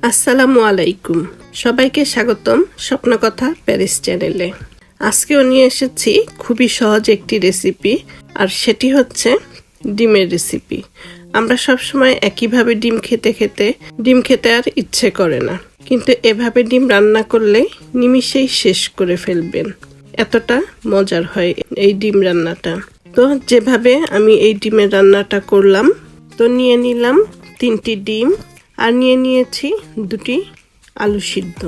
আসসালামু আলাইকুম, সবাইকে স্বাগতম স্বপ্নকথা প্যারিস চ্যানেলে। আজকেও নিয়ে এসেছি খুবই সহজ একটি রেসিপি, আর সেটি হচ্ছে ডিমের রেসিপি। আমরা সবসময় একইভাবে ডিম খেতে আর ইচ্ছে করে না, কিন্তু এভাবে ডিম রান্না করলে নিমিষেই শেষ করে ফেলবেন, এতটা মজার হয় এই ডিম রান্নাটা। তো যেভাবে আমি এই ডিমের রান্নাটা করলাম, তো নিয়ে নিলাম 3টি ডিম, আর নিয়ে নিয়েছি 2টি আলু সিদ্ধ।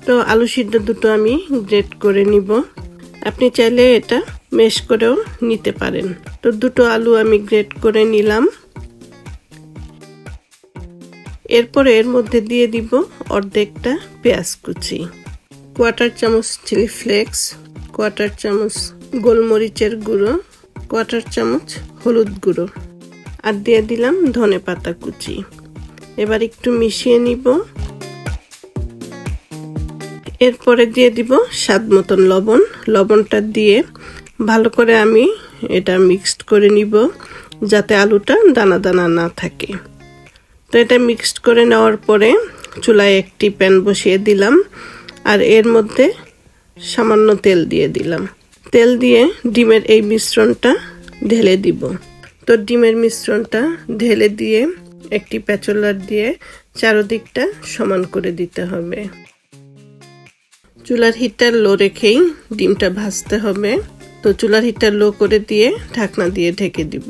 তো আলু সিদ্ধ দুটো আমি গ্রেট করে নিব, আপনি চাইলে এটা ম্যাশ করেও নিতে পারেন। তো 2টো আলু আমি গ্রেট করে নিলাম। এরপরে এর মধ্যে দিয়ে দিব অর্ধেকটা পেঁয়াজ কুচি, 1/4 চামচ চিলি ফ্লেক্স, 1/4 চামচ গোলমরিচের গুঁড়ো, 1/4 চামচ হলুদ গুঁড়ো, আর দিয়ে দিলাম ধনে পাতা কুচি। এবার একটু মিশিয়ে নিব। এরপরে দিয়ে দিব স্বাদ মতন লবণ। লবণটা দিয়ে ভালো করে আমি এটা মিক্সড করে নিব, যাতে আলুটা দানা দানা না থাকে। তো এটা মিক্সড করে নেওয়ার পরে চুলায় একটি প্যান বসিয়ে দিলাম, আর এর মধ্যে সামান্য তেল দিয়ে দিলাম। তেল দিয়ে ডিমের এই মিশ্রণটা ঢেলে দিব। তো ডিমের মিশ্রণটা ঢেলে দিয়ে একটি প্যাচুলার দিয়ে চারদিকটা সমান করে দিতে হবে। চুলার হিটটা লো রেখেই ডিমটা ভাজতে হবে। তো চুলার হিটটা লো করে দিয়ে ঢাকনা দিয়ে ঢেকে দিব।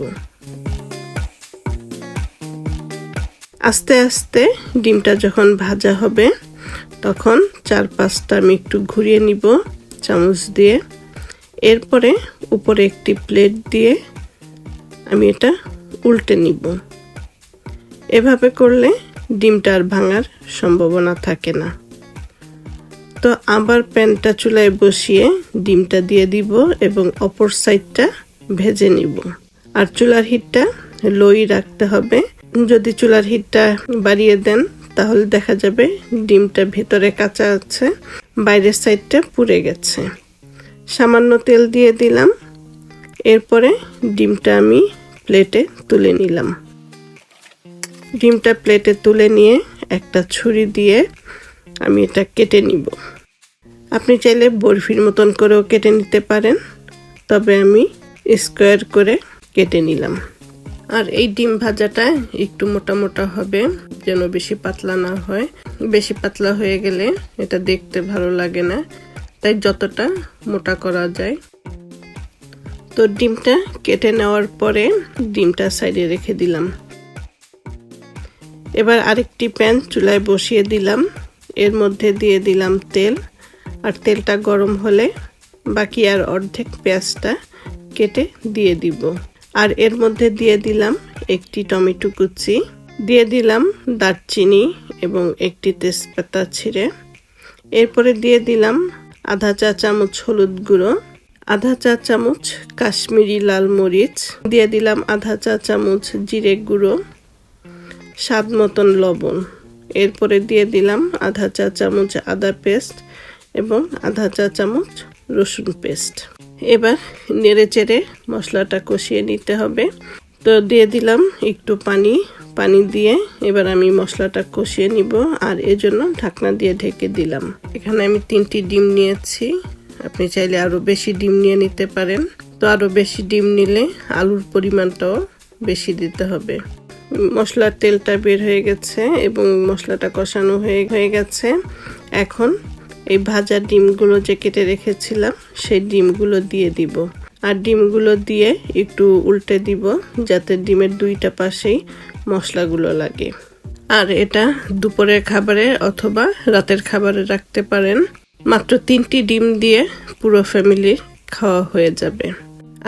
আস্তে আস্তে ডিমটা যখন ভাজা হবে, তখন 4-5টা আমি একটু ঘুরিয়ে নিব চামচ দিয়ে। এরপরে উপরে একটি প্লেট দিয়ে আমি এটা উল্টে নিব। এভাবে করলে ডিমটা আর ভাঙার সম্ভাবনা থাকে না। তো আবার প্যানটা চুলায় বসিয়ে ডিমটা দিয়ে দিব এবং অপর সাইডটা ভেজে নিব। আর চুলার হিটটা লোই রাখতে হবে। যদি চুলার হিটটা বাড়িয়ে দেন, তাহলে দেখা যাবে ডিমটা ভেতরে কাঁচা আছে, বাইরের সাইডটা পুড়ে গেছে। সামান্য তেল দিয়ে দিলাম। এরপরে ডিমটা আমি প্লেটে তুলে নিলাম। ডিমটা প্লেটে তুলে নিয়ে একটা ছুরি দিয়ে আমি এটা কেটে নিব। আপনি চাইলে বরফির মতন করেও কেটে নিতে পারেন, তবে আমি স্কোয়ার করে কেটে নিলাম। আর এই ডিম ভাজাটা একটু মোটা মোটা হবে, যেন বেশি পাতলা না হয়। বেশি পাতলা হয়ে গেলে এটা দেখতে ভালো লাগে না, তাই যতটা মোটা করা যায়। তো ডিমটা কেটে নেওয়ার পরে ডিমটা সাইডে রেখে দিলাম। এবার আরেকটি প্যান চুলায় বসিয়ে দিলাম। এর মধ্যে দিয়ে দিলাম তেল, আর তেলটা গরম হলে বাকি আর অর্ধেক পেঁয়াজটা কেটে দিয়ে দিব। আর এর মধ্যে দিয়ে দিলাম একটি টমেটো কুচি, দিয়ে দিলাম দারচিনি এবং একটি তেজপাতা ছিঁড়ে। এরপরে দিয়ে দিলাম আধা চা চামচ হলুদ গুঁড়ো, আধা চা চামচ কাশ্মীরি লাল মরিচ, দিয়ে দিলাম আধা চা চামচ জিরে গুঁড়ো, স্বাদ মতন লবণ। এরপরে দিয়ে দিলাম আধা চা চামচ আদা পেস্ট এবং আধা চা চামচ রসুন পেস্ট। এবার নেড়ে চেড়ে মশলাটা কষিয়ে নিতে হবে। তো দিয়ে দিলাম একটু পানি দিয়ে এবার আমি মশলাটা কষিয়ে নিব, আর এজন্য ঢাকনা দিয়ে ঢেকে দিলাম। এখানে আমি 3টি ডিম নিয়েছি, আপনি চাইলে আরো বেশি ডিম নিয়ে নিতে পারেন। তো আরো বেশি ডিম নিলে আলুর পরিমাণটাও বেশি দিতে হবে। মশলার তেলটা বের হয়ে গেছে এবং মশলাটা কষানো হয়ে গেছে। এখন এই ভাজা ডিমগুলো যে কেটে রেখেছিলাম, সেই ডিমগুলো দিয়ে দিব। আর ডিমগুলো দিয়ে একটু উল্টে দিব, যাতে ডিমের 2টা পাশেই মশলাগুলো লাগে। আর এটা দুপুরের খাবারে অথবা রাতের খাবারে রাখতে পারেন। মাত্র 3টি ডিম দিয়ে পুরো ফ্যামিলির খাওয়া হয়ে যাবে।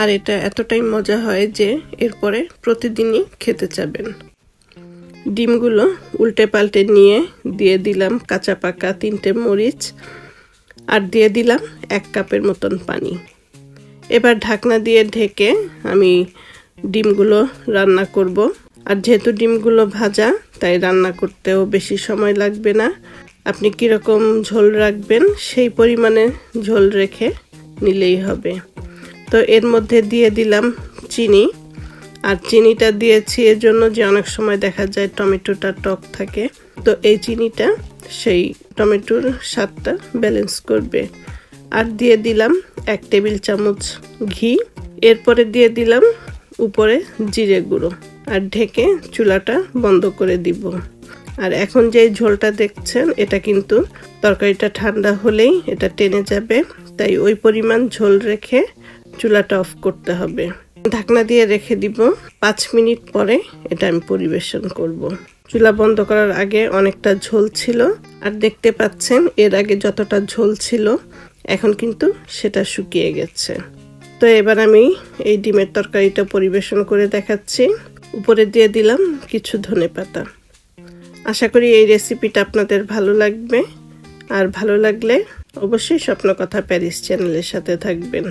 আর এটা এতটাই মজা হয় যে এরপরে প্রতিদিনই খেতে চাবেন। ডিমগুলো উল্টে পাল্টে নিয়ে দিয়ে দিলাম কাঁচা পাকা 3টে মরিচ, আর দিয়ে দিলাম 1 কাপের মতন পানি। এবার ঢাকনা দিয়ে ঢেকে আমি ডিমগুলো রান্না করব। আর যেহেতু ডিমগুলো ভাজা, তাই রান্না করতেও বেশি সময় লাগবে না। আপনি কীরকম ঝোল রাখবেন সেই পরিমাণে ঝোল রেখে নিলেই হবে। তো এর মধ্যে দিয়ে দিলাম চিনি, আর চিনিটা দিয়েছি এর জন্য যে অনেক সময় দেখা যায় টমেটোটা টক থাকে, তো এই চিনিটা সেই টমেটোর স্বাদটা ব্যালেন্স করবে। আর দিয়ে দিলাম 1 টেবিল চামচ ঘি। এরপরে দিয়ে দিলাম উপরে জিরে গুঁড়ো আর ঢেকে চুলাটা বন্ধ করে দিব। আর এখন যে ঝোলটা দেখছেন এটা কিন্তু তরকারিটা ঠান্ডা হলেই এটা টেনে যাবে, তাই ওই পরিমাণ ঝোল রেখে চুলাটা অফ করতে হবে। ঢাকনা দিয়ে রেখে দিব। 5 মিনিট পরে এটা আমি পরিবেশন করব। চুলা বন্ধ করার আগে অনেকটা ঝোল ছিল, আর দেখতে পাচ্ছেন এর আগে যতটা ঝোল ছিল এখন কিন্তু সেটা শুকিয়ে গেছে। তো এবার আমি এই ডিমের তরকারিটা পরিবেশন করে দেখাচ্ছি। উপরে দিয়ে দিলাম কিছু ধনেপাতা। আশা করি এই রেসিপিটা আপনাদের ভালো লাগবে, আর ভালো লাগলে অবশ্যই স্বপ্নকথা প্যারিস চ্যানেলের সাথে থাকবেন।